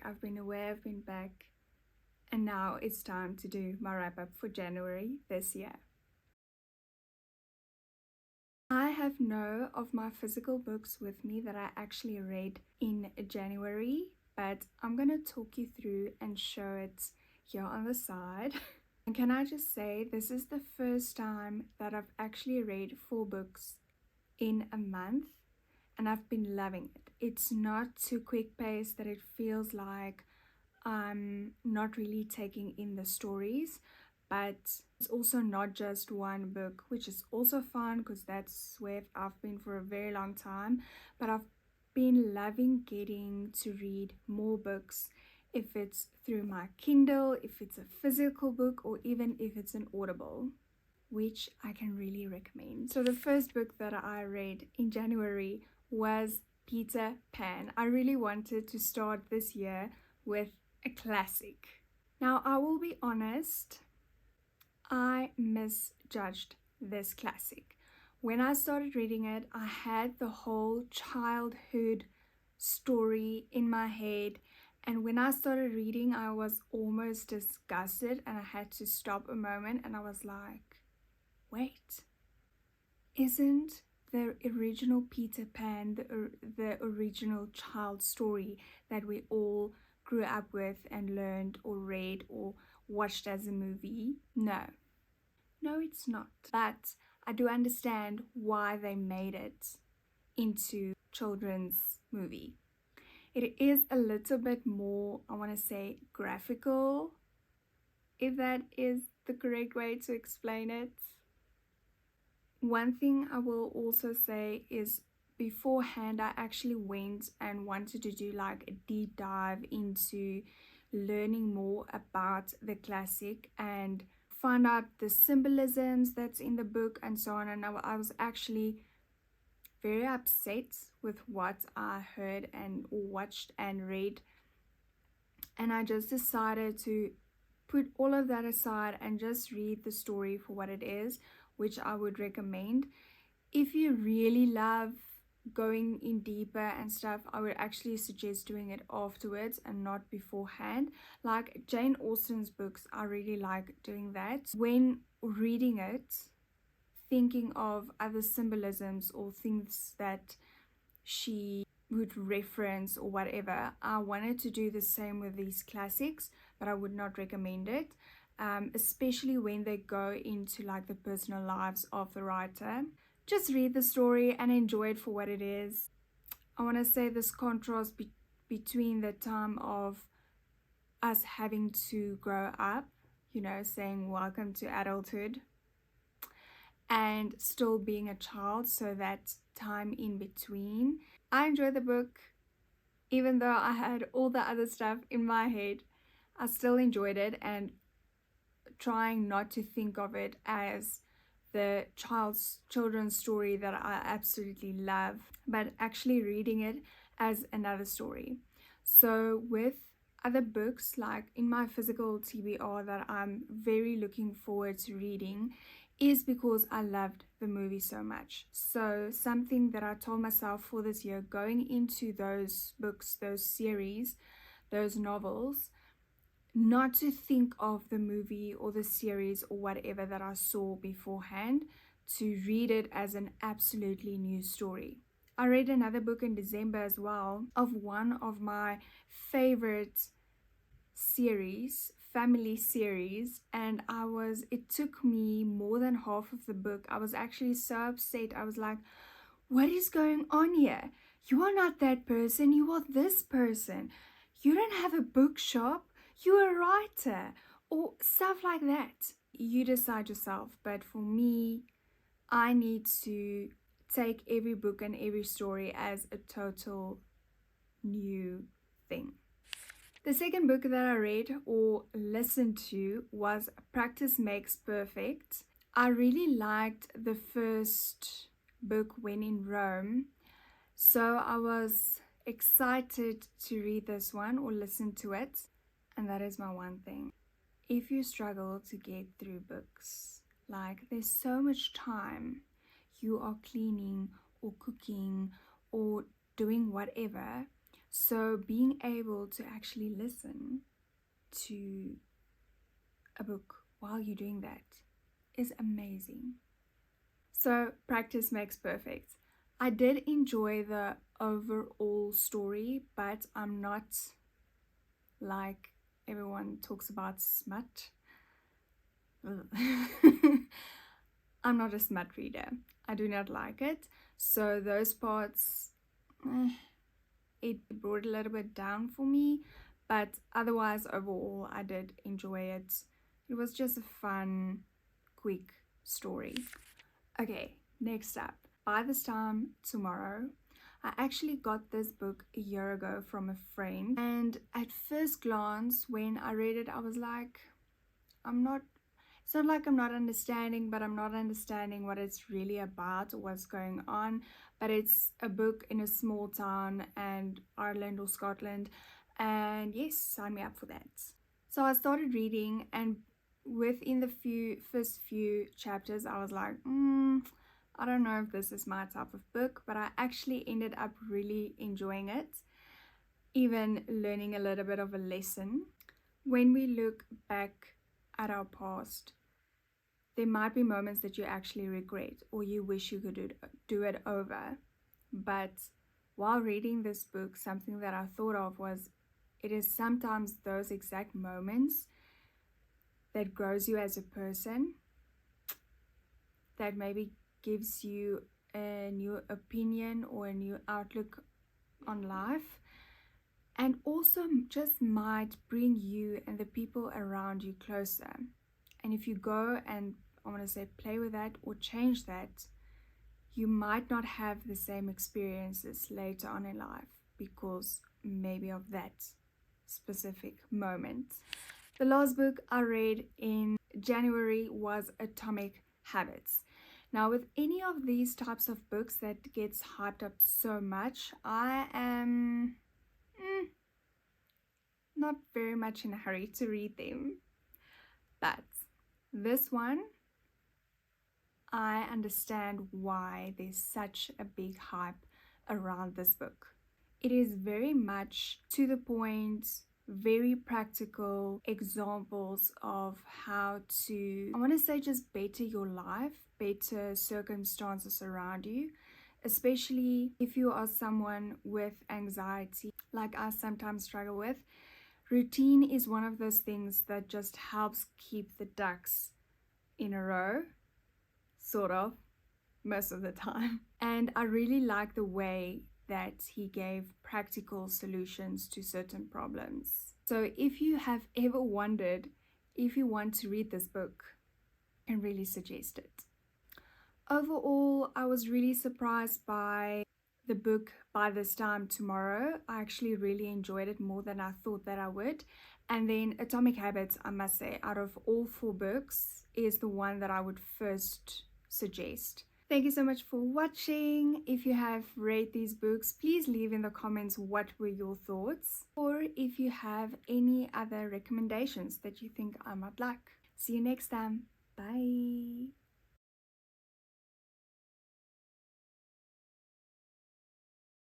I've been away, I've been back, and now it's time to do my wrap up for January this year. I have no of my physical books with me that I actually read in January, but I'm going to talk you through and show it here on the side. And can I just say, this is the first time that I've actually read 4 books in a month, and I've been loving it. It's not too quick paced that it feels like I'm not really taking in the stories, but it's also not just one book, which is also fun because that's where I've been for a very long time. But I've been loving getting to read more books, if it's through my Kindle, if it's a physical book, or even if it's an Audible, which I can really recommend. So the first book that I read in January was Peter Pan. I really wanted to start this year with a classic. Now, I will be honest, I misjudged this classic. When I started reading it, I had the whole childhood story in my head, and when I started reading, I was almost disgusted, and I had to stop a moment, and I was like, wait, isn't the original Peter Pan the original child story that we all grew up with and learned or read or watched as a movie? No, it's not. But I do understand why they made it into children's movie. It is a little bit more, I want to say, graphical, if that is the correct way to explain it. One thing I will also say is, beforehand I actually went and wanted to do like a deep dive into learning more about the classic and find out the symbolisms that's in the book and so on, and I was actually very upset with what I heard and watched and read, and I just decided to put all of that aside and just read the story for what it is, which I would recommend. If you really love going in deeper and stuff, I would actually suggest doing it afterwards and not beforehand. Like Jane Austen's books, I really like doing that. When reading it, thinking of other symbolisms or things that she would reference or whatever, I wanted to do the same with these classics, but I would not recommend it. Especially when they go into like the personal lives of the writer. Just read the story and enjoy it for what it is. I want to say this contrast between the time of us having to grow up, saying welcome to adulthood, and still being a child, so that time in between. I enjoyed the book, even though I had all the other stuff in my head. I still enjoyed it, and trying not to think of it as the children's story that I absolutely love, but actually reading it as another story. So with other books, like in my physical TBR that I'm very looking forward to reading, is because I loved the movie so much. So something that I told myself for this year, going into those books, those series, those novels, not to think of the movie or the series or whatever that I saw beforehand, to read it as an absolutely new story. I read another book in December as well, of one of my favorite series, family series, and it took me more than half of the book. I was actually so upset. I was like, what is going on here? You are not that person, you are this person. You don't have a bookshop, you're a writer, or stuff like that. You decide yourself, but for me, I need to take every book and every story as a total new thing. The second book that I read or listened to was Practice Makes Perfect. I really liked the first book, When in Rome, so I was excited to read this one or listen to it. And that is my one thing. If you struggle to get through books, like there's so much time, you are cleaning or cooking or doing whatever, So being able to actually listen to a book while you're doing that is amazing. So practice makes perfect. I did enjoy the overall story, but I'm not like everyone talks about smut. I'm not a smut reader. I do not like it. So those parts, it brought a little bit down for me. But otherwise, overall, I did enjoy it. It was just a fun, quick story. Okay, next up. By this time tomorrow, I actually got this book a year ago from a friend. And at first glance, when I read it, I was like, it's not like I'm not understanding, but I'm not understanding what it's really about or what's going on. But it's a book in a small town and Ireland or Scotland. And yes, sign me up for that. So I started reading, and within the first few chapters, I was like, I don't know if this is my type of book, but I actually ended up really enjoying it, even learning a little bit of a lesson. When we look back at our past, there might be moments that you actually regret or you wish you could do it over. But while reading this book, something that I thought of was it is sometimes those exact moments that grows you as a person, that maybe gives you a new opinion or a new outlook on life, and also just might bring you and the people around you closer. And if you go and, I want to say, play with that or change that, you might not have the same experiences later on in life because maybe of that specific moment. The last book I read in January was Atomic Habits. Now, with any of these types of books that gets hyped up so much, I am not very much in a hurry to read them. But this one, I understand why there's such a big hype around this book. It is very much to the point, very practical examples of how to, I want to say, just better your life, better circumstances around you, especially if you are someone with anxiety, like I sometimes struggle with. Routine is one of those things that just helps keep the ducks in a row, sort of, most of the time. And I really like the way that he gave practical solutions to certain problems. So if you have ever wondered if you want to read this book, I can really suggest it. Overall, I was really surprised by the book By This Time Tomorrow. I actually really enjoyed it more than I thought that I would. And then Atomic Habits, I must say, out of all 4 books, is the one that I would first suggest. Thank you so much for watching. If you have read these books, please leave in the comments what were your thoughts, or if you have any other recommendations that you think I might like. See you next time. Bye.